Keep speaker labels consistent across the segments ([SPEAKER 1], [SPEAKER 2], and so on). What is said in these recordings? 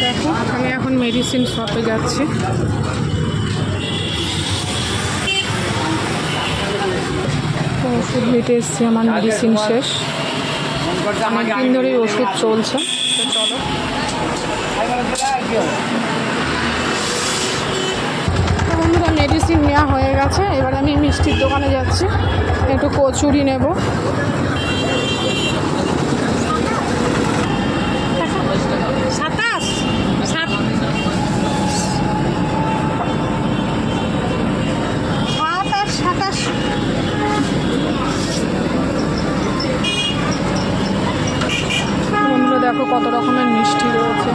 [SPEAKER 1] দেখো আমি এখন মেডিসিন শপে যাচ্ছি। তো ওষুধ নিতে এসেছি, আমার মেডিসিন শেষ, অনেক দিন ধরেই ওষুধ চলছে। তো চলো বন্ধুরা, মেডিসিন নেওয়া হয়ে গেছে। এবার আমি মিষ্টির দোকানে যাচ্ছি, একটু কচুরি নেব। বন্ধুরা দেখো কত রকমের মিষ্টি রয়েছে।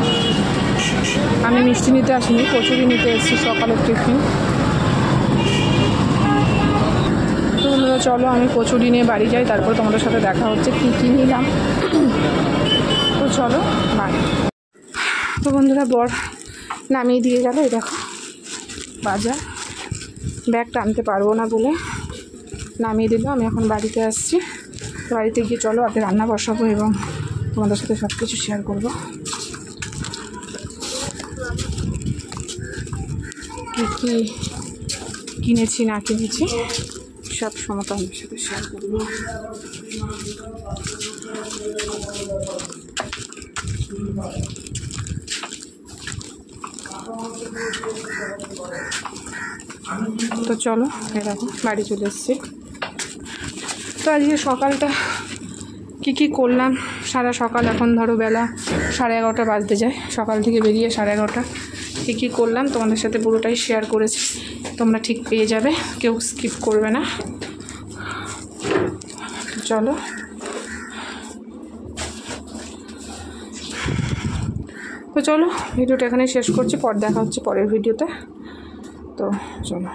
[SPEAKER 1] আমি মিষ্টি নিতে আসিনি, কচুরি নিতে এসেছি সকালের টিফিন। তো বন্ধুরা চলো আমি কচুরি নিয়ে বাড়ি যাই, তারপর তোমাদের সাথে দেখা হচ্ছে কী কী নিলাম। তো চলো বাই। তো বন্ধুরা বর নামিয়ে দিয়ে গেল, এই দেখো বাজার, ব্যাগ টানতে পারবো না বলে নামিয়ে দিল। আমি এখন বাড়িতে আসছি, বাড়িতে গিয়ে চলো আগে রান্না বসাবো এবং তোমাদের সাথে সব কিছু শেয়ার করবো। কী কী কিনেছি না কিনেছি সব সময় তোমাদের সাথে শেয়ার করবো। তো চলো এরকম বাড়ি চলে এসেছি। তো আজকে সকালটা কি করলাম সারা সকাল, এখন ধরো বেলা 11:30 বাজতে যায়, সকাল থেকে বেরিয়ে 11:30 কী করলাম তোমাদের সাথে পুরোটাই শেয়ার করেছি। তোমরা ঠিক পেয়ে যাবে, কেউ স্কিপ করবে না। চলো তো চলো ভিডিওটা এখানে শেষ করছি, পর দেখা হচ্ছে পরের ভিডিওতে। তো চলো।